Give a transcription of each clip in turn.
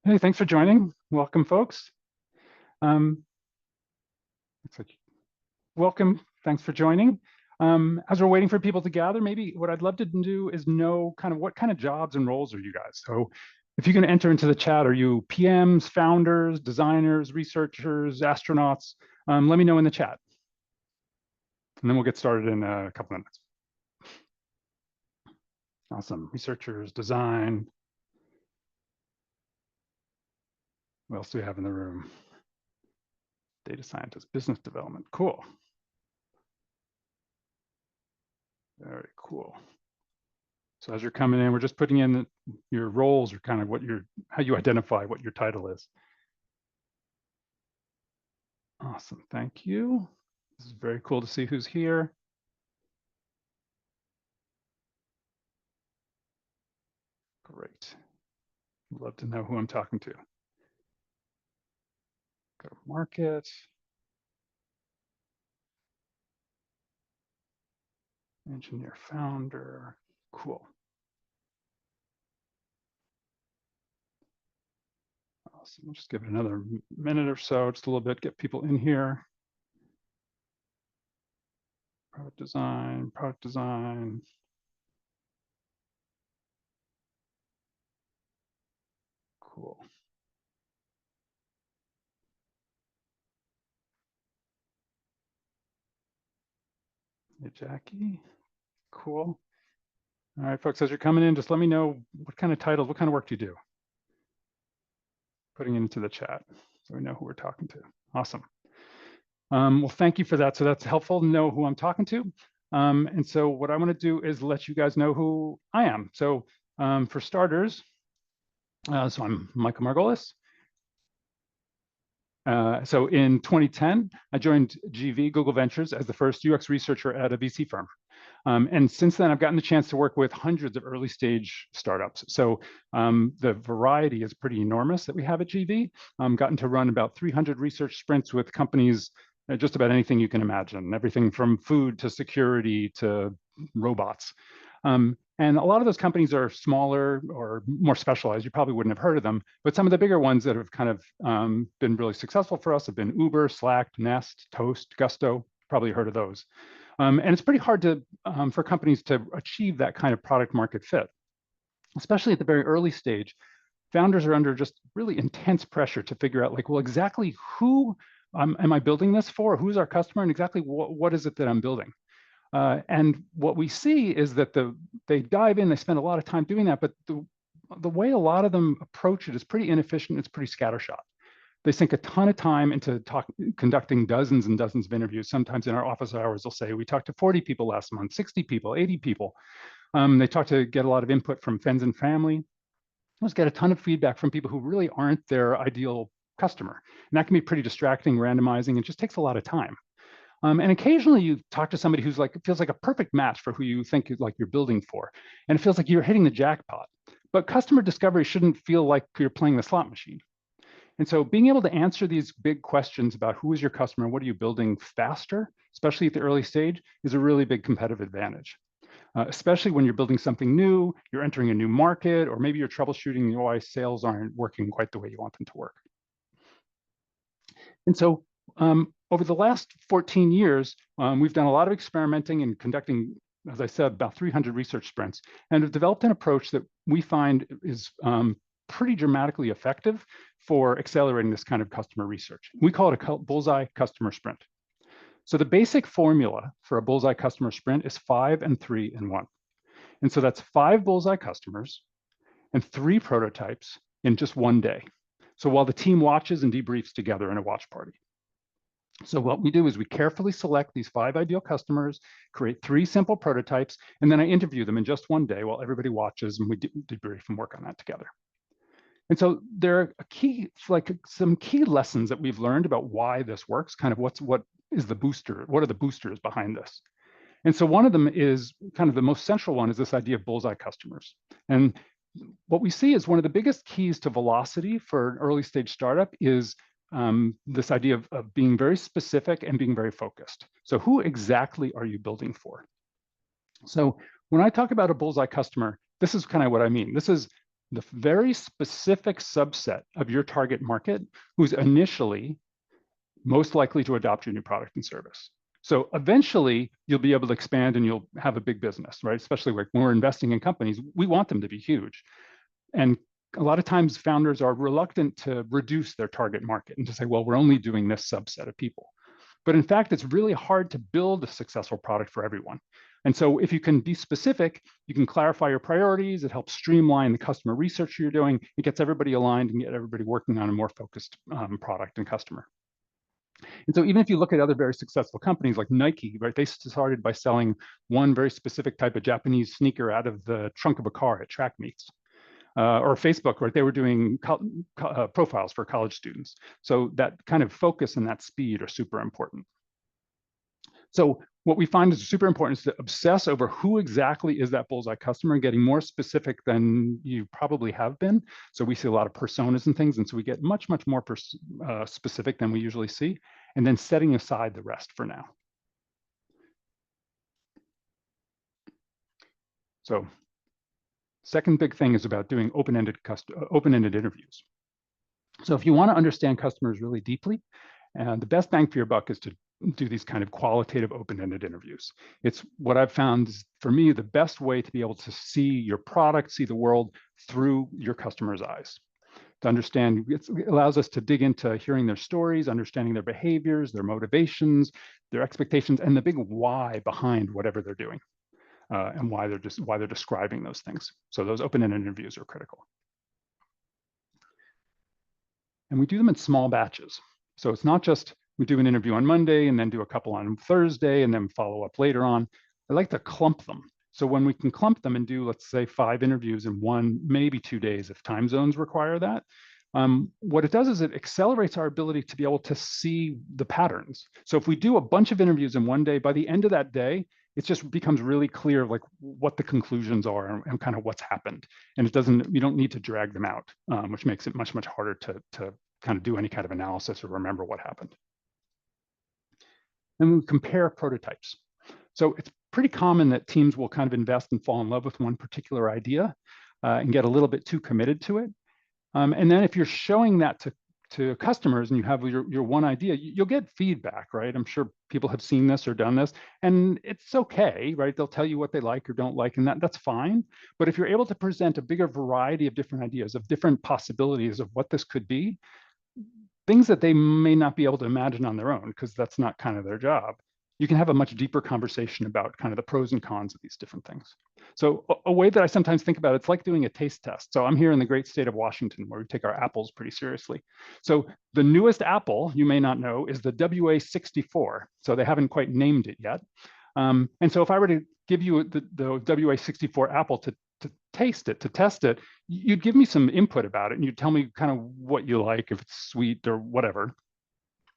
Hey, thanks for joining. Welcome, folks. Um, looks like- welcome. Thanks for joining. As we're waiting for people to gather, maybe what I'd love to do is know kind of what kind of jobs and roles are you guys? So if you can enter into the chat, are you PMs, founders, designers, researchers, astronauts? Let me know in the chat. And then we'll get started in a couple minutes. Awesome. Researchers, design. What else do we have in the room? Data scientist, business development. Cool. Very cool. So as you're coming in, we're just putting in your roles or kind of how you identify what your title is. Awesome, thank you. This is very cool to see who's here. Great. Love to know who I'm talking to. Go to market. Engineer founder. Cool. Awesome. We'll just give it another minute or so, just a little bit, get people in here. Product design, product design. Cool. Hey, Jackie. Cool. All right, folks, as you're coming in, just let me know what kind of titles, what kind of work do you do? Putting it into the chat so we know who we're talking to. Awesome. Well, thank you for that. So that's helpful to know who I'm talking to. And so what I want to do is let you guys know who I am. So for starters, so I'm Michael Margolis. So in 2010, I joined GV, Google Ventures, as the first UX researcher at a VC firm. And since then, I've gotten the chance to work with hundreds of early stage startups. So the variety is pretty enormous that we have at GV. Gotten to run about 300 research sprints with companies, just about anything you can imagine, everything from food to security to robots. And a lot of those companies are smaller or more specialized. You probably wouldn't have heard of them, but some of the bigger ones that have kind of been really successful for us have been Uber, Slack, Nest, Toast, Gusto. Probably heard of those. And it's pretty hard to for companies to achieve that kind of product market fit, especially at the very early stage. Founders are under just really intense pressure to figure out, like, well, exactly who am I building this for? Who's our customer, and exactly what is it that I'm building? And what we see is that they dive in, they spend a lot of time doing that, but the way a lot of them approach it is pretty inefficient. It's pretty scattershot. They sink a ton of time into conducting dozens and dozens of interviews. Sometimes in our office hours, they'll say, we talked to 40 people last month, 60 people, 80 people. They talk to get a lot of input from friends and family. Let's get a ton of feedback from people who really aren't their ideal customer. And that can be pretty distracting, randomizing, and just takes a lot of time. And occasionally you talk to somebody who's like, it feels like a perfect match for who you think like you're building for. And it feels like you're hitting the jackpot. But customer discovery shouldn't feel like you're playing the slot machine. And so being able to answer these big questions about who is your customer and what are you building faster, especially at the early stage, is a really big competitive advantage. Especially when you're building something new, you're entering a new market, or maybe you're troubleshooting why sales aren't working quite the way you want them to work. And so over the last 14 years, we've done a lot of experimenting and conducting, as I said, about 300 research sprints, and have developed an approach that we find is pretty dramatically effective for accelerating this kind of customer research. We call it a Bullseye Customer Sprint. So the basic formula for a Bullseye Customer Sprint is 5 and 3 and 1. And so that's 5 Bullseye customers and 3 prototypes in just one day. So while the team watches and debriefs together in a watch party. So what we do is we carefully select these 5 ideal customers, create 3 simple prototypes, and then I interview them in just one day while everybody watches, and we debrief and work on that together. And so there are some key lessons that we've learned about why this works, kind of what is the booster, what are the boosters behind this? And so one of them is kind of the most central one is this idea of bullseye customers. And what we see is one of the biggest keys to velocity for an early stage startup is this idea of being very specific and being very focused. So who exactly are you building for? So when I talk about a bullseye customer, this is kind of what I mean. This is the very specific subset of your target market who's initially most likely to adopt your new product and service. So eventually you'll be able to expand and you'll have a big business, right? Especially when we're investing in companies, we want them to be huge. And a lot of times founders are reluctant to reduce their target market and to say, well, we're only doing this subset of people. But in fact, it's really hard to build a successful product for everyone. And so if you can be specific, you can clarify your priorities, it helps streamline the customer research you're doing, it gets everybody aligned and get everybody working on a more focused product and customer. And so even if you look at other very successful companies like Nike, right, they started by selling one very specific type of Japanese sneaker out of the trunk of a car at track meets. Or Facebook, right, they were doing profiles for college students. So that kind of focus and that speed are super important. So what we find is super important is to obsess over who exactly is that bullseye customer and getting more specific than you probably have been. So we see a lot of personas and things, and so we get much, much more specific than we usually see, and then setting aside the rest for now. So second big thing is about doing open-ended interviews. So if you want to understand customers really deeply, the best bang for your buck is to do these kind of qualitative open-ended interviews. It's what I've found is, for me, the best way to be able to see your product, see the world through your customer's eyes. To understand, it allows us to dig into hearing their stories, understanding their behaviors, their motivations, their expectations, and the big why behind whatever they're doing, and why they're describing those things. So those open-ended interviews are critical. And we do them in small batches. So it's not just we do an interview on Monday and then do a couple on Thursday and then follow up later on. I like to clump them. So when we can clump them and do, let's say, 5 interviews in 1, maybe 2 days if time zones require that, what it does is it accelerates our ability to be able to see the patterns. So if we do a bunch of interviews in 1 day, by the end of that day, it just becomes really clear like what the conclusions are and kind of what's happened. And you don't need to drag them out, which makes it much, much harder to kind of do any kind of analysis or remember what happened. And we compare prototypes. So it's pretty common that teams will kind of invest and fall in love with one particular idea and get a little bit too committed to it. And then if you're showing that to customers and you have your one idea, you'll get feedback, right? I'm sure people have seen this or done this, and it's okay, right? They'll tell you what they like or don't like, and that's fine. But if you're able to present a bigger variety of different ideas, of different possibilities of what this could be, things that they may not be able to imagine on their own, because that's not kind of their job, you can have a much deeper conversation about kind of the pros and cons of these different things. So a way that I sometimes think about it's like doing a taste test. So I'm here in the great state of Washington, where we take our apples pretty seriously. So the newest apple, you may not know, is the WA64. So they haven't quite named it yet. And so if I were to give you the WA64 apple to taste it, to test it, you'd give me some input about it and you'd tell me kind of what you like, if it's sweet or whatever.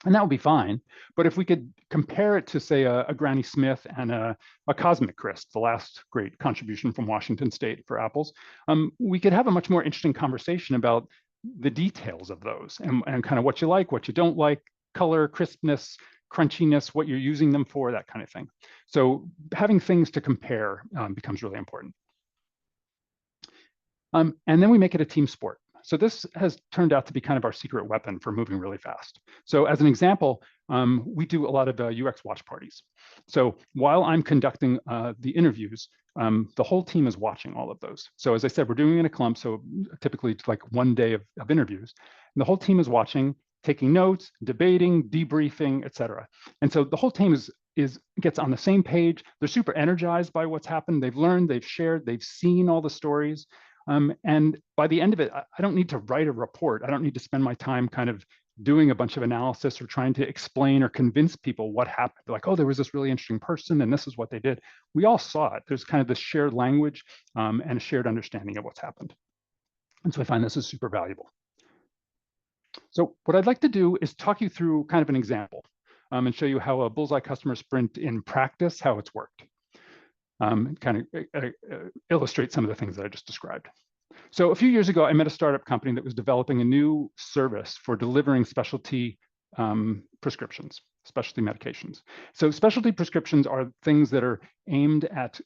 And that would be fine. But if we could compare it to, say, a Granny Smith and a Cosmic Crisp, the last great contribution from Washington State for apples, we could have a much more interesting conversation about the details of those and kind of what you like, what you don't like, color, crispness, crunchiness, what you're using them for, that kind of thing. So having things to compare becomes really important. And then we make it a team sport. So this has turned out to be kind of our secret weapon for moving really fast. So as an example, we do a lot of UX watch parties. So while I'm conducting the interviews, the whole team is watching all of those. So as I said, we're doing it in a clump, so typically it's like 1 day of interviews. And the whole team is watching, taking notes, debating, debriefing, et cetera. And so the whole team gets on the same page. They're super energized by what's happened. They've learned, they've shared, they've seen all the stories. And by the end of it, I don't need to write a report. I don't need to spend my time kind of doing a bunch of analysis or trying to explain or convince people what happened. They're like, oh, there was this really interesting person and this is what they did. We all saw it. There's kind of this shared language and a shared understanding of what's happened. And so I find this is super valuable. So what I'd like to do is talk you through kind of an example and show you how a Bullseye Customer Sprint in practice, how it's worked. Kind of illustrate some of the things that I just described. So a few years ago, I met a startup company that was developing a new service for delivering specialty prescriptions, specialty medications. So specialty prescriptions are things that are aimed at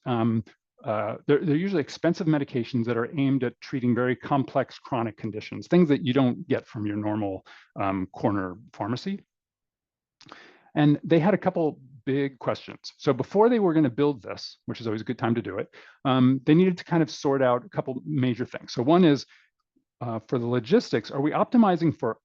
they're usually expensive medications that are aimed at treating very complex chronic conditions, things that you don't get from your normal corner pharmacy. And they had a couple big questions. So before they were going to build this, which is always a good time to do it, they needed to kind of sort out a couple major things. So one is, for the logistics, are we optimizing for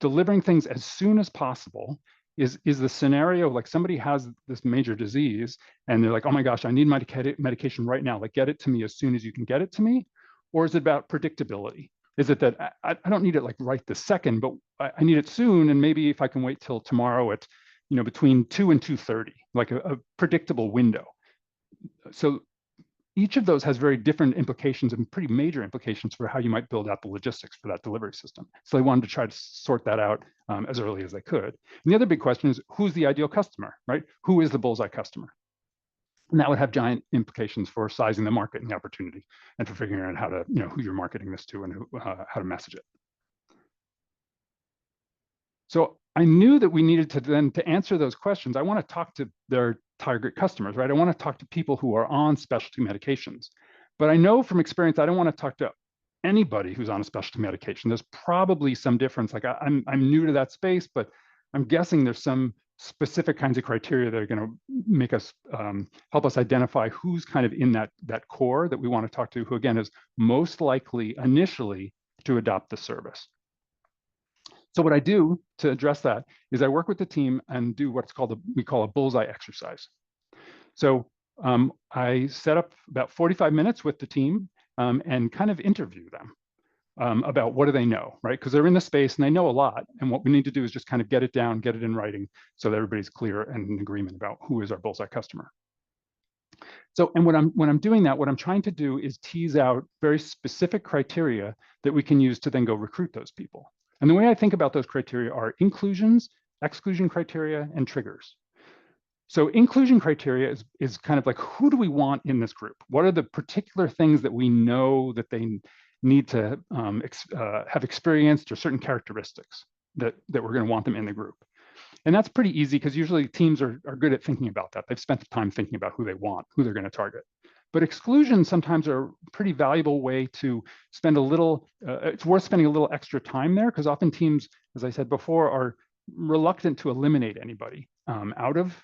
delivering things as soon as possible? Is the scenario like somebody has this major disease and they're like, oh my gosh, I need my medication right now, like get it to me as soon as you can get it to me? Or is it about predictability? Is it that I don't need it like right this second, but I need it soon, and maybe if I can wait till tomorrow at between 2 and 2:30, like a predictable window. So each of those has very different implications and pretty major implications for how you might build out the logistics for that delivery system. So they wanted to try to sort that out as early as they could. And the other big question is, who's the ideal customer, right? Who is the bullseye customer? And that would have giant implications for sizing the market and the opportunity, and for figuring out how to, who you're marketing this to and how to message it. So I knew that we needed to then, to answer those questions, I want to talk to their target customers, right? I want to talk to people who are on specialty medications. But I know from experience, I don't want to talk to anybody who's on a specialty medication. There's probably some difference. Like I'm new to that space, but I'm guessing there's some specific kinds of criteria that are going to make us help us identify who's kind of in that core that we want to talk to, who again is most likely initially to adopt the service. So what I do to address that is I work with the team and do what's called we call a bullseye exercise. So I set up about 45 minutes with the team and kind of interview them about what do they know, right? Because they're in the space and they know a lot. And what we need to do is just kind of get it down, get it in writing, so that everybody's clear and in agreement about who is our bullseye customer. So, and when I'm doing that, what I'm trying to do is tease out very specific criteria that we can use to then go recruit those people. And the way I think about those criteria are inclusions, exclusion criteria, and triggers. So inclusion criteria is kind of like, who do we want in this group? What are the particular things that we know that they need to have experienced, or certain characteristics that we're going to want them in the group? And that's pretty easy because usually teams are good at thinking about that. They've spent the time thinking about who they want, who they're going to target. But exclusions sometimes are a pretty valuable way to spend a little, it's worth spending a little extra time there, because often teams, as I said before, are reluctant to eliminate anybody out of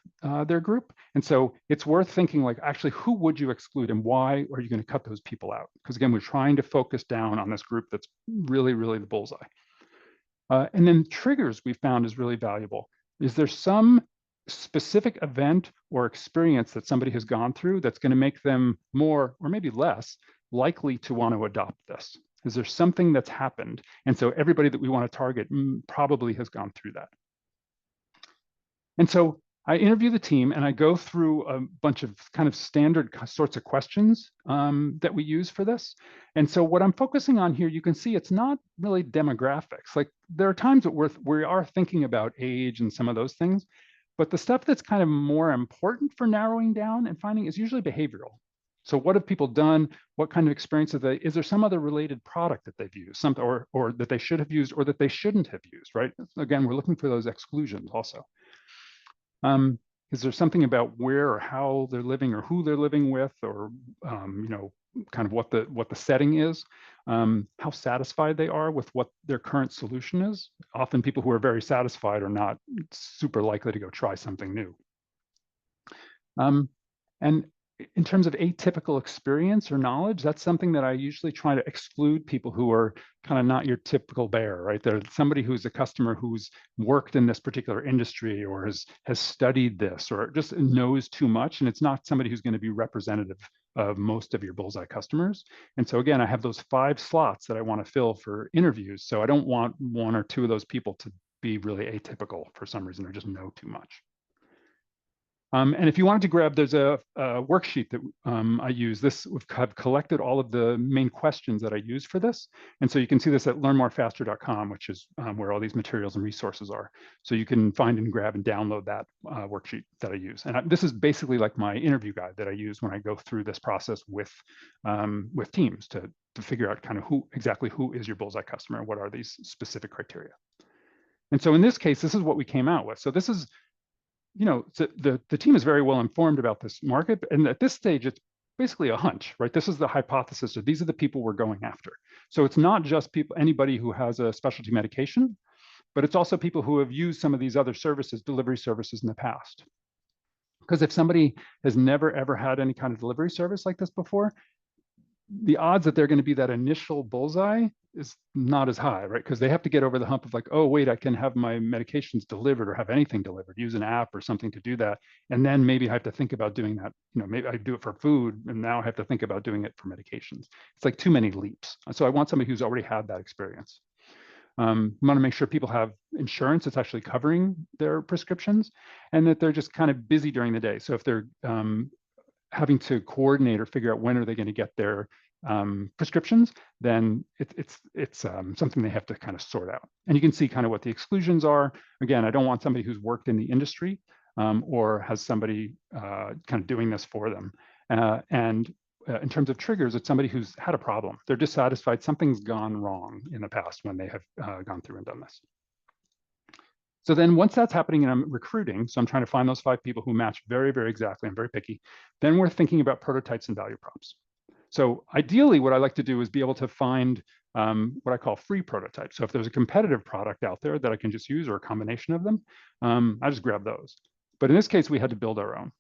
their group. And so it's worth thinking like, actually, who would you exclude and why are you going to cut those people out? Because again, we're trying to focus down on this group that's really, really the bullseye. And then triggers we found is really valuable. Is there some specific event or experience that somebody has gone through that's going to make them more, or maybe less, likely to want to adopt this? Is there something that's happened? And so everybody that we want to target probably has gone through that. And so I interview the team and I go through a bunch of kind of standard sorts of questions that we use for this. And so what I'm focusing on here, you can see it's not really demographics. Like there are times that we are thinking about age and some of those things, but the stuff that's kind of more important for narrowing down and finding is usually behavioral. So what have people done? What kind of experience have they, is there some other related product that they've used, something or that they should have used or that they shouldn't have used, right? Again, we're looking for those exclusions also. Is there something about where or how they're living or who they're living with, or kind of what the setting is, how satisfied they are with what their current solution is. Often people who are very satisfied are not super likely to go try something new. And in terms of atypical experience or knowledge, that's something that I usually try to exclude people who are kind of not your typical bear, right? They're somebody who's a customer who's worked in this particular industry or has studied this or just knows too much. And it's not somebody who's going to be representative of most of your bullseye customers. And so again, I have those 5 slots that I want to fill for interviews. So I don't want 1 or 2 of those people to be really atypical for some reason or just know too much. And if you wanted to grab, there's a worksheet that I use. I've collected all of the main questions that I use for this. And so you can see this at learnmorefaster.com, which is where all these materials and resources are. So you can find and grab and download that worksheet that I use. And this is basically like my interview guide that I use when I go through this process with teams to figure out kind of exactly who is your bullseye customer and what are these specific criteria. And so in this case, this is what we came out with. So this is, the team is very well informed about this market, and at this stage, basically a hunch, right? This is the hypothesis, or these are the people we're going after. So it's not just anybody who has a specialty medication, but it's also people who have used some of these other services, delivery services in the past. Because if somebody has never ever had any kind of delivery service like this before, the odds that they're going to be that initial bullseye is not as high, right? Because they have to get over the hump of like, oh, wait, I can have my medications delivered or have anything delivered, use an app or something to do that. And then maybe I have to think about doing that. Maybe I do it for food and now I have to think about doing it for medications. It's like too many leaps. So I want somebody who's already had that experience. I want to make sure people have insurance that's actually covering their prescriptions and that they're just kind of busy during the day. So if they're having to coordinate or figure out when are they going to get their prescriptions, then it's something they have to kind of sort out. And you can see kind of what the exclusions are. Again, I don't want somebody who's worked in the industry or has somebody kind of doing this for them. In terms of triggers, it's somebody who's had a problem. They're dissatisfied. Something's gone wrong in the past when they have gone through and done this. So then once that's happening and I'm recruiting, so I'm trying to find those 5 people who match very, very exactly, I'm very picky, then we're thinking about prototypes and value props. So ideally, what I like to do is be able to find what I call free prototypes. So if there's a competitive product out there that I can just use or a combination of them, I just grab those. But in this case, we had to build our own.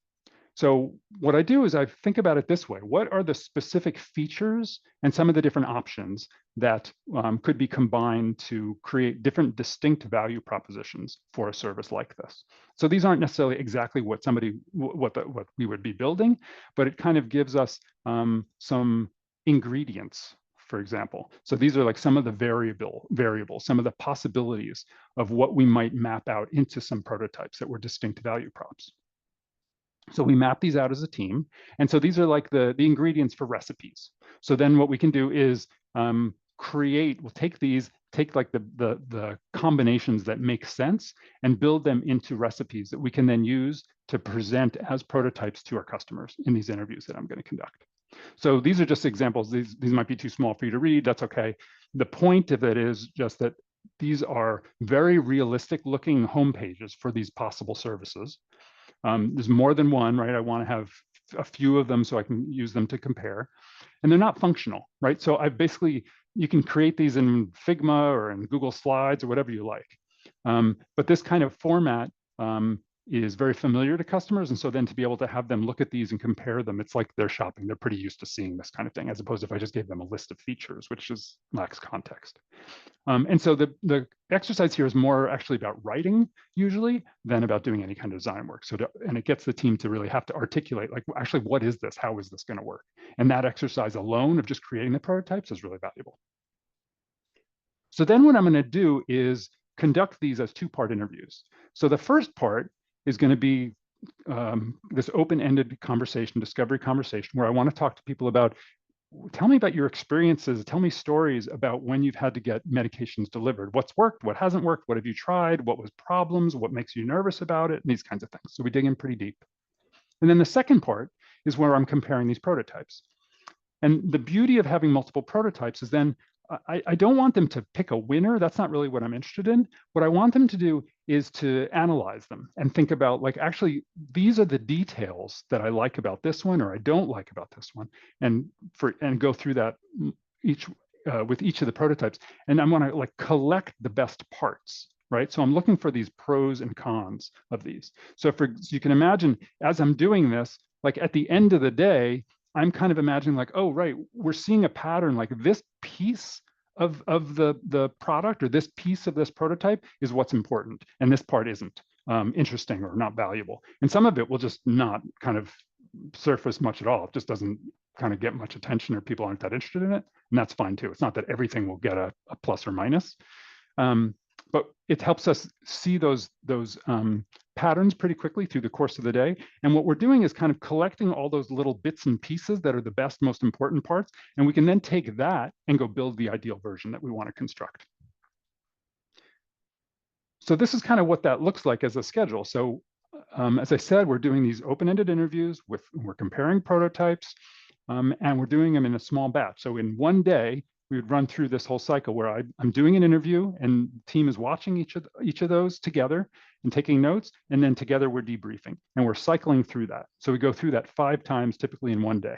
So what I do is I think about it this way. What are the specific features and some of the different options that could be combined to create different distinct value propositions for a service like this? So these aren't necessarily exactly what we would be building, but it kind of gives us some ingredients, for example. So these are like some of the variables, some of the possibilities of what we might map out into some prototypes that were distinct value props. So we map these out as a team. And so these are like the ingredients for recipes. So then what we can do is we'll take like the combinations that make sense and build them into recipes that we can then use to present as prototypes to our customers in these interviews that I'm going to conduct. So these are just examples. These might be too small for you to read. That's okay. The point of it is just that these are very realistic looking home pages for these possible services. There's more than one, right? I want to have a few of them so I can use them to compare. And they're not functional, right? So you can create these in Figma or in Google Slides or whatever you like. But this kind of format is very familiar to customers. And so then to be able to have them look at these and compare them, it's like they're shopping. They're pretty used to seeing this kind of thing, as opposed to if I just gave them a list of features, which lacks context. And so the exercise here is more actually about writing usually than about doing any kind of design work. And it gets the team to really have to articulate, like, actually, what is this? How is this going to work? And that exercise alone of just creating the prototypes is really valuable. So then what I'm going to do is conduct these as 2-part interviews. So the first part is going to be this open-ended conversation, discovery conversation, where I want to talk to people about, tell me about your experiences, tell me stories about when you've had to get medications delivered. What's worked, what hasn't worked, what have you tried, what was problems, what makes you nervous about it, and these kinds of things. So we dig in pretty deep. And then the second part is where I'm comparing these prototypes. And the beauty of having multiple prototypes is then I don't want them to pick a winner. That's not really what I'm interested in. What I want them to do is to analyze them and think about, like, actually, these are the details that I like about this one or I don't like about this one, and go through that with each of the prototypes. And I want to like collect the best parts, right? So I'm looking for these pros and cons of these. So you can imagine as I'm doing this, like at the end of the day, I'm kind of imagining like, oh, right, we're seeing a pattern, like this piece of the product or this piece of this prototype is what's important, and this part isn't interesting or not valuable. And some of it will just not kind of surface much at all. It just doesn't kind of get much attention or people aren't that interested in it. And that's fine too. It's not that everything will get a plus or minus. But it helps us see those patterns pretty quickly through the course of the day. And what we're doing is kind of collecting all those little bits and pieces that are the best, most important parts. And we can then take that and go build the ideal version that we want to construct. So this is kind of what that looks like as a schedule. So as I said, we're doing these open-ended interviews we're comparing prototypes, and we're doing them in a small batch. So in one day, we would run through this whole cycle where I'm doing an interview and the team is watching each of those together and taking notes, and then together we're debriefing and we're cycling through that. So we go through that 5 times typically in one day.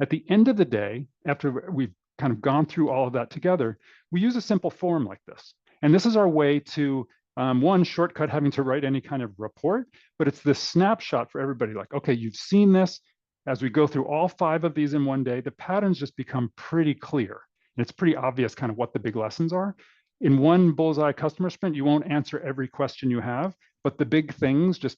At the end of the day, after we've kind of gone through all of that together, we use a simple form like this. And this is our way to, one, shortcut having to write any kind of report, but it's this snapshot for everybody like, okay, you've seen this. As we go through all 5 of these in one day, the patterns just become pretty clear. And it's pretty obvious kind of what the big lessons are. In one Bullseye customer sprint, you won't answer every question you have, but the big things just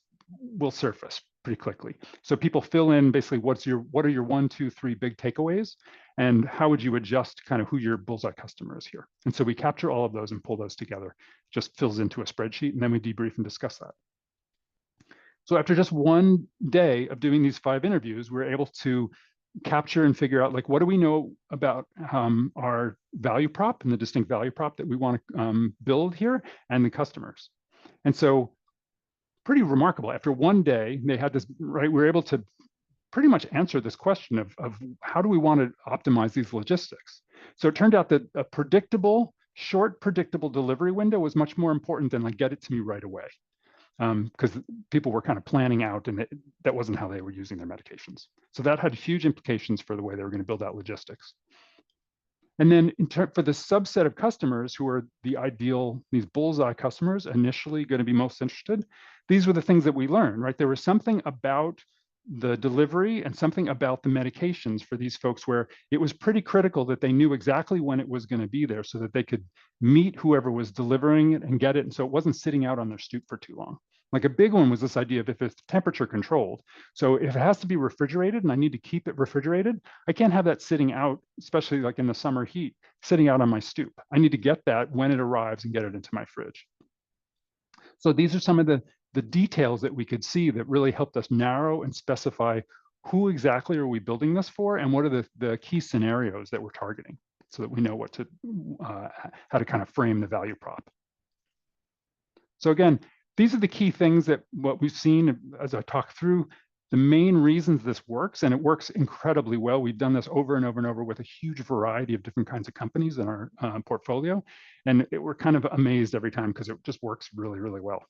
will surface pretty quickly. So people fill in basically what are your 1, 2, 3 big takeaways, and how would you adjust kind of who your Bullseye customer is here. And so we capture all of those and pull those together. Just fills into a spreadsheet, and then we debrief and discuss that. So after just one day of doing these 5 interviews, we're able to capture and figure out like, what do we know about our value prop and the distinct value prop that we want to build here and the customers. And so pretty remarkable. After one day, they had this, right, we were able to pretty much answer this question of how do we want to optimize these logistics. So it turned out that a predictable, short, predictable delivery window was much more important than like, get it to me right away. Because people were kind of planning out, and that wasn't how they were using their medications. So that had huge implications for the way they were going to build out logistics. And then for the subset of customers who are the ideal, these Bullseye customers initially going to be most interested, these were the things that we learned, right? There was something about the delivery and something about the medications for these folks where it was pretty critical that they knew exactly when it was going to be there so that they could meet whoever was delivering it and get it. And so it wasn't sitting out on their stoop for too long. Like a big one was this idea of if it's temperature controlled. So if it has to be refrigerated and I need to keep it refrigerated, I can't have that sitting out, especially like in the summer heat, sitting out on my stoop. I need to get that when it arrives and get it into my fridge. So these are some of the details that we could see that really helped us narrow and specify who exactly are we building this for and what are the key scenarios that we're targeting so that we know what to, how to kind of frame the value prop. So again, these are the key things that what we've seen as I talk through the main reasons this works, and it works incredibly well. We've done this over and over and over with a huge variety of different kinds of companies in our portfolio, and we're kind of amazed every time because it just works really, really well.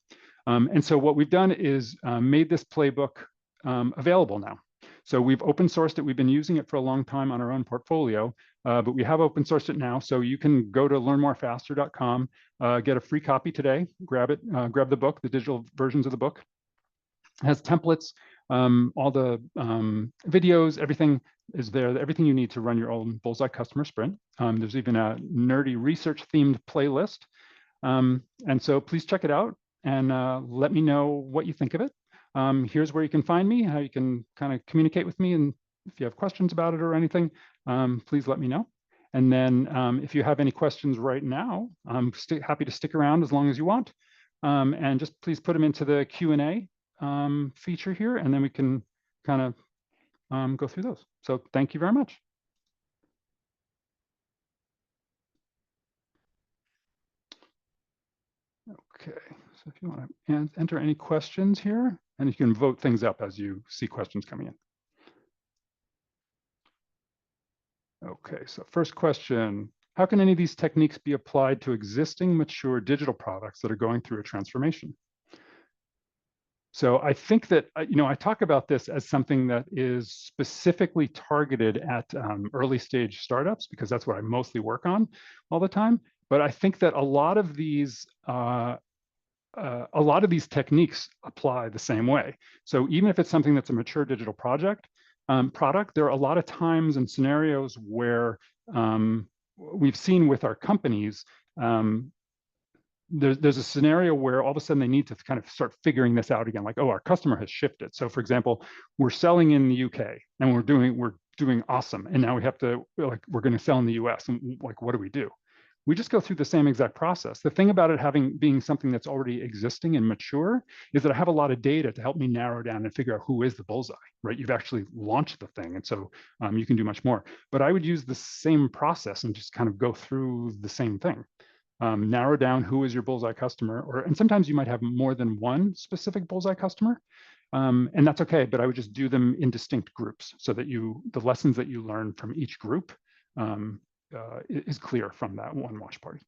And so what we've done is made this playbook available now. So we've open sourced it. We've been using it for a long time on our own portfolio, but we have open sourced it now. So you can go to learnmorefaster.com, get a free copy today, grab it, grab the book, the digital versions of the book. It has templates, all the videos, everything is there, everything you need to run your own Bullseye Customer Sprint. There's even a nerdy research themed playlist. And so please check it out and let me know what you think of it. Here's where you can find me, how you can kind of communicate with me. And if you have questions about it or anything, please let me know. And then if you have any questions right now, I'm happy to stick around as long as you want. And just please put them into the Q&A feature here, and then we can kind of go through those. So thank you very much. Okay, so if you want to enter any questions here, and you can vote things up as you see questions coming in. Okay, so first question, how can any of these techniques be applied to existing mature digital products that are going through a transformation? So I think that, I talk about this as something that is specifically targeted at early stage startups because that's what I mostly work on all the time. But I think that a lot of these techniques apply the same way. So even if it's something that's a mature digital product, there are a lot of times and scenarios where we've seen with our companies, there's a scenario where all of a sudden they need to kind of start figuring this out again, like, oh, our customer has shifted. So for example, we're selling in the UK and we're doing awesome. And now we have to, like, we're going to sell in the US. And like, what do we do? We just go through the same exact process. The thing about it being something that's already existing and mature is that I have a lot of data to help me narrow down and figure out who is the bullseye, right? You've actually launched the thing. And so you can do much more. But I would use the same process and just kind of go through the same thing. Narrow down who is your bullseye customer, and sometimes you might have more than one specific bullseye customer, and that's okay, but I would just do them in distinct groups so that the lessons that you learn from each group is clear from that one watch party.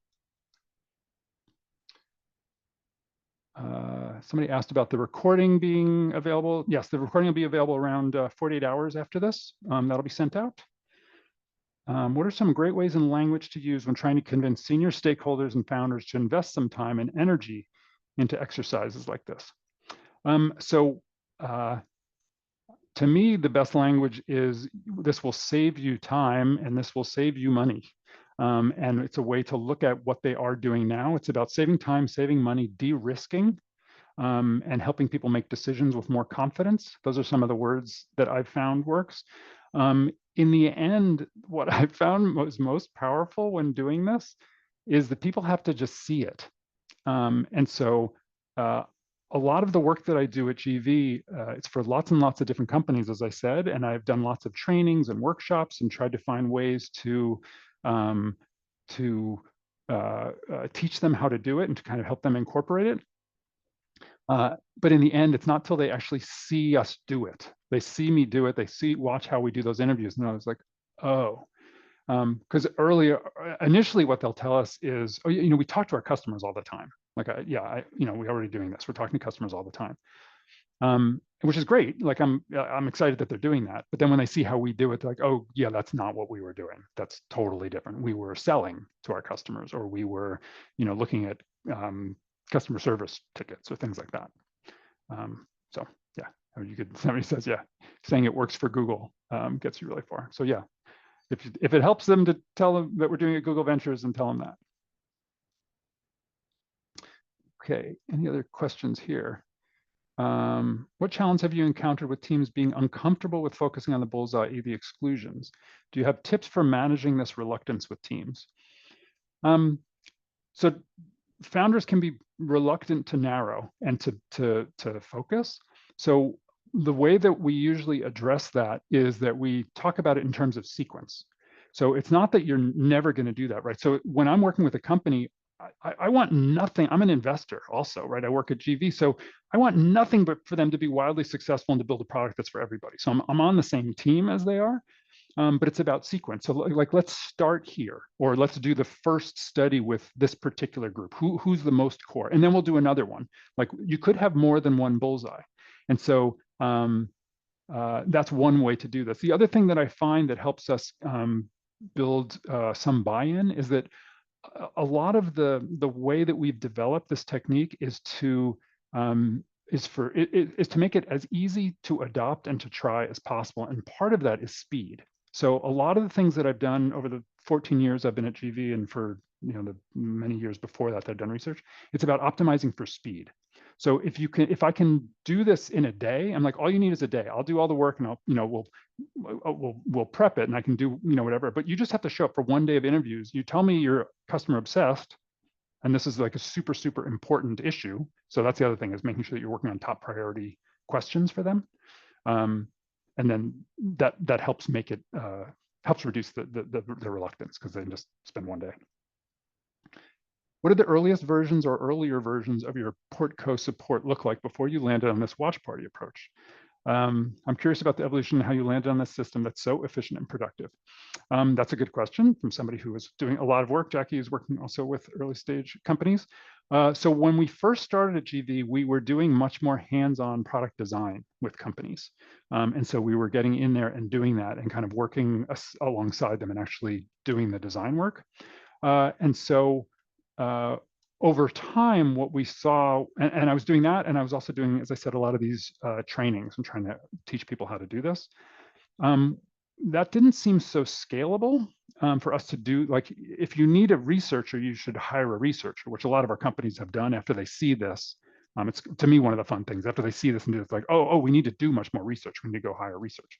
Somebody asked about the recording being available. Yes, the recording will be available around 48 hours after this. That'll be sent out. What are some great ways in language to use when trying to convince senior stakeholders and founders to invest some time and energy into exercises like this? To me, the best language is this will save you time and this will save you money. And it's a way to look at what they are doing now. It's about saving time, saving money, de-risking, and helping people make decisions with more confidence. Those are some of the words that I've found works. In the end, what I found was most powerful when doing this is that people have to just see it. And so a lot of the work that I do at GV, it's for lots and lots of different companies, as I said, and I've done lots of trainings and workshops and tried to find ways to teach them how to do it and to kind of help them incorporate it. But in the end, it's not till they actually see us do it. They see me do it. They watch how we do those interviews. And I was like, oh, because initially what they'll tell us is, oh, we talk to our customers all the time. Like, we're already doing this. We're talking to customers all the time, which is great. Like, I'm excited that they're doing that. But then when they see how we do it, they're like, oh, yeah, that's not what we were doing. That's totally different. We were selling to our customers, or we were, looking at customer service tickets or things like that. So yeah, somebody says, yeah, saying it works for Google gets you really far. So yeah, if it helps them to tell them that we're doing it at Google Ventures, then tell them that. Okay, any other questions here? What challenge have you encountered with teams being uncomfortable with focusing on the bullseye, i.e. the exclusions? Do you have tips for managing this reluctance with teams? So founders can be reluctant to narrow and to focus. So the way that we usually address that is that we talk about it in terms of sequence. So it's not that you're never going to do that, right? So when I'm working with a company, I want nothing. I'm an investor also, right? I work at GV. So I want nothing but for them to be wildly successful and to build a product that's for everybody. So I'm on the same team as they are. But it's about sequence. So like, let's start here, or let's do the first study with this particular group. Who's the most core? And then we'll do another one. Like, you could have more than one bullseye. And so that's one way to do this. The other thing that I find that helps us build some buy-in is that a lot of the way that we've developed this technique is to make it as easy to adopt and to try as possible. And part of that is speed. So a lot of the things that I've done over the 14 years I've been at GV, and for the many years before that I've done research, it's about optimizing for speed. So if I can do this in a day, I'm like, all you need is a day. I'll do all the work, and we'll prep it, and I can do whatever. But you just have to show up for one day of interviews. You tell me you're customer obsessed, and this is like a super, super important issue. So that's the other thing, is making sure that you're working on top priority questions for them. And then that helps make it helps reduce the reluctance, because they can just spend one day. What did the earliest versions or earlier versions of your Portco support look like before you landed on this watch party approach? I'm curious about the evolution and how you landed on this system that's so efficient and productive. That's a good question from somebody who was doing a lot of work. Jackie is working also with early stage companies. So when we first started at GV, we were doing much more hands-on product design with companies. And so we were getting in there and doing that and kind of working alongside them and actually doing the design work. And so over time, what we saw, and I was doing that, and I was also doing, as I said, a lot of these trainings and trying to teach people how to do this. That didn't seem so scalable for us to do. Like, if you need a researcher, you should hire a researcher, which a lot of our companies have done after they see this. It's, to me, one of the fun things. After they see this and do, it's like, oh, we need to do much more research. We need to go hire research.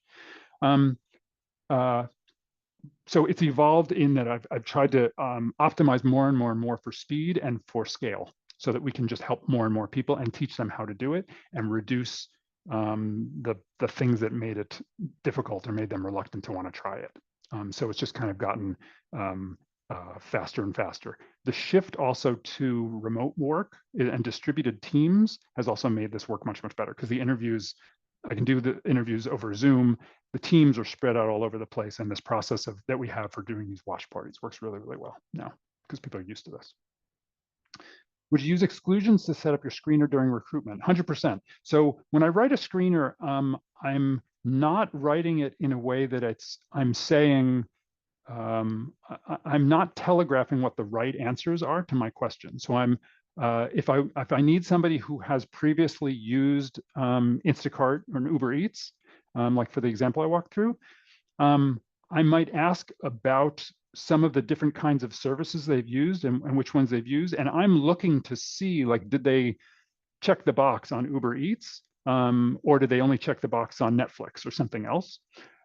So it's evolved in that I've tried to optimize more and more and more for speed and for scale, so that we can just help more and more people and teach them how to do it and reduce the things that made it difficult or made them reluctant to want to try it. So it's just kind of gotten faster and faster. The shift also to remote work and distributed teams has also made this work much, much better, because the interviews, I can do the interviews over Zoom. The teams are spread out all over the place, and this process that we have for doing these watch parties works really, really well now, because people are used to this. Would you use exclusions to set up your screener during recruitment? 100%. So when I write a screener, I'm not writing it in a way that I'm saying, I'm not telegraphing what the right answers are to my question. So if I need somebody who has previously used Instacart or Uber Eats, like for the example I walked through, I might ask about some of the different kinds of services they've used and which ones they've used. And I'm looking to see, like, did they check the box on Uber Eats, or did they only check the box on Netflix or something else?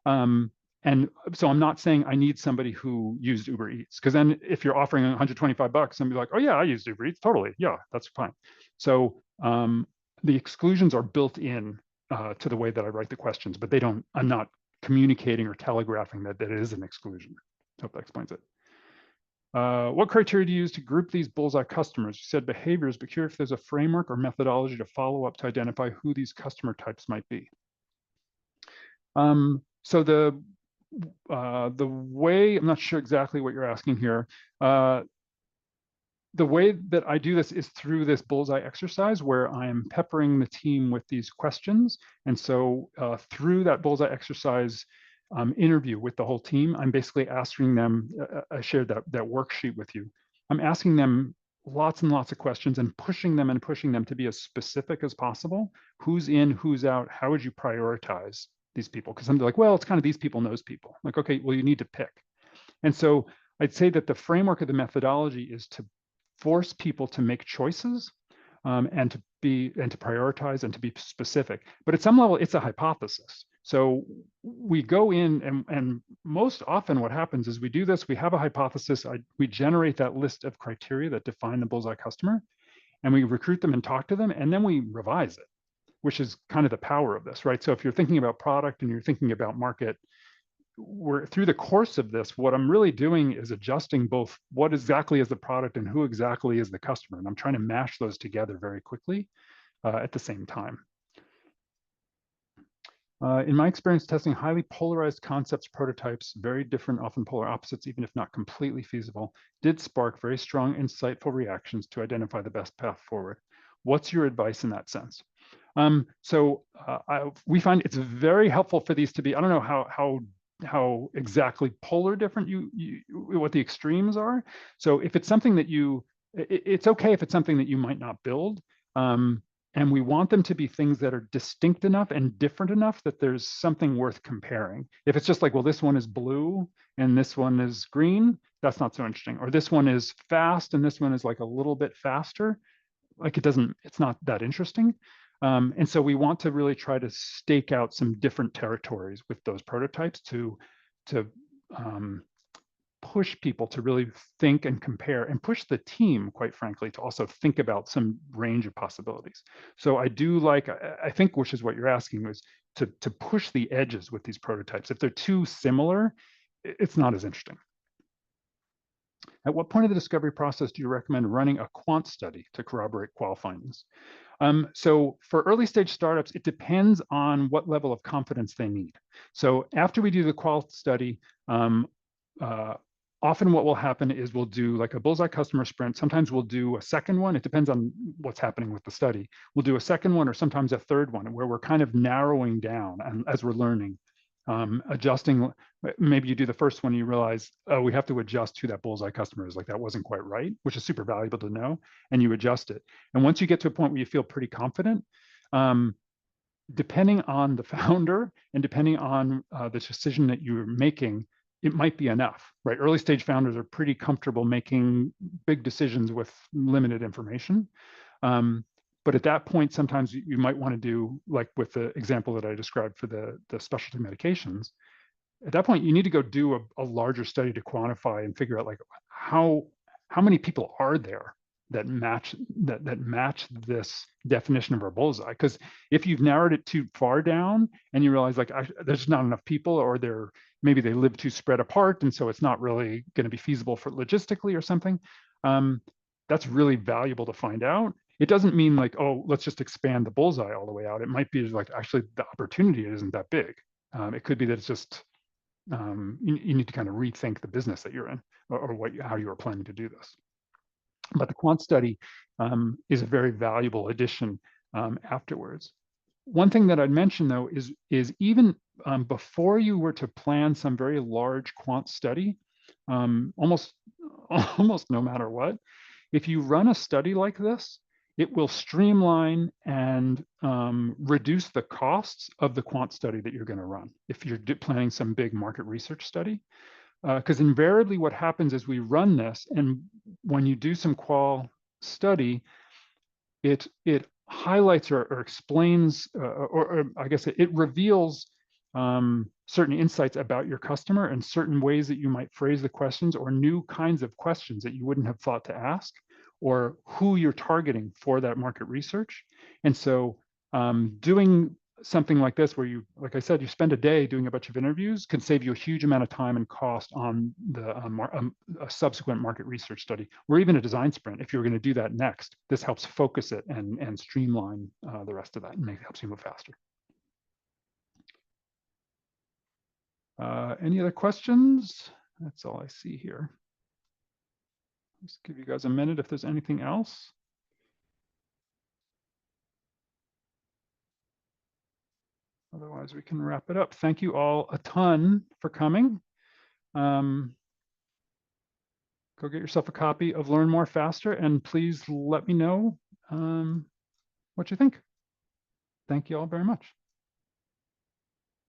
And so I'm not saying I need somebody who used Uber Eats, because then if you're offering $125, somebody's like, oh yeah, I used Uber Eats, totally, yeah, that's fine. So the exclusions are built in to the way that I write the questions, but I'm not communicating or telegraphing that it is an exclusion. Hope that explains it. What criteria do you use to group these bullseye customers? You said behaviors, but curious if there's a framework or methodology to follow up to identify who these customer types might be. So the way, I'm not sure exactly what you're asking here. The way that I do this is through this bullseye exercise where I'm peppering the team with these questions. And so through that bullseye exercise interview with the whole team, I'm basically asking them, I shared that worksheet with you. I'm asking them lots and lots of questions and pushing them to be as specific as possible. Who's in, who's out, how would you prioritize these people? Because I'm like, well, it's kind of these people knows people. Like, okay, well, you need to pick. And so I'd say that the framework of the methodology is to force people to make choices and to prioritize and to be specific. But at some level, it's a hypothesis. So we go in and most often what happens is we do this, we have a hypothesis, we generate that list of criteria that define the bullseye customer, and we recruit them and talk to them, and then we revise it, which is kind of the power of this, right? So if you're thinking about product and you're thinking about market, through the course of this, what I'm really doing is adjusting both what exactly is the product and who exactly is the customer. And I'm trying to mash those together very quickly at the same time. In my experience testing highly polarized concepts, prototypes, very different, often polar opposites, even if not completely feasible, did spark very strong, insightful reactions to identify the best path forward. What's your advice in that sense? We find it's very helpful for these to be, I don't know how exactly polar different what the extremes are. So if it's something that it's okay if it's something that you might not build. And we want them to be things that are distinct enough and different enough that there's something worth comparing. If it's just like, well, this one is blue and this one is green, that's not so interesting. Or this one is fast and this one is like a little bit faster. Like it's not that interesting. And so we want to really try to stake out some different territories with those prototypes to push people to really think and compare, and push the team, quite frankly, to also think about some range of possibilities. So I think, which is what you're asking, was to push the edges with these prototypes. If they're too similar, it's not as interesting. At what point of the discovery process do you recommend running a quant study to corroborate qual findings? So for early stage startups, it depends on what level of confidence they need. So after we do the qual study, often what will happen is we'll do like a Bullseye Customer Sprint. Sometimes we'll do a second one. It depends on what's happening with the study. We'll do a second one or sometimes a third one where we're kind of narrowing down and as we're learning, adjusting. Maybe you do the first one and you realize, oh, we have to adjust who that bullseye customer is. Like that wasn't quite right, which is super valuable to know. And you adjust it. And once you get to a point where you feel pretty confident, depending on the founder and depending on the decision that you're making, it might be enough, right? Early stage founders are pretty comfortable making big decisions with limited information. But at that point, sometimes you might want to do, like with the example that I described for the specialty medications, at that point, you need to go do a larger study to quantify and figure out like how many people are there that match this definition of our bullseye. Because if you've narrowed it too far down and you realize like there's not enough people, or maybe they live too spread apart, and so it's not really going to be feasible for logistically or something, that's really valuable to find out. It doesn't mean like, oh, let's just expand the bullseye all the way out. It might be like actually the opportunity isn't that big. It could be that it's just you need to kind of rethink the business that you're in, or how you are planning to do this. But the quant study is a very valuable addition afterwards. One thing that I'd mention though is even before you were to plan some very large quant study, almost no matter what, if you run a study like this, it will streamline and reduce the costs of the quant study that you're going to run if you're planning some big market research study. Because invariably what happens is we run this, and when you do some qual study, it highlights or explains, or I guess it reveals certain insights about your customer and certain ways that you might phrase the questions, or new kinds of questions that you wouldn't have thought to ask, or who you're targeting for that market research. And so doing something like this, where you, like I said, you spend a day doing a bunch of interviews, can save you a huge amount of time and cost on the a subsequent market research study, or even a design sprint. If you're going to do that next, this helps focus it and streamline the rest of that, and helps you move faster. Any other questions? That's all I see here. Just give you guys a minute if there's anything else. Otherwise, we can wrap it up. Thank you all a ton for coming. Go get yourself a copy of Learn More Faster, and please let me know what you think. Thank you all very much.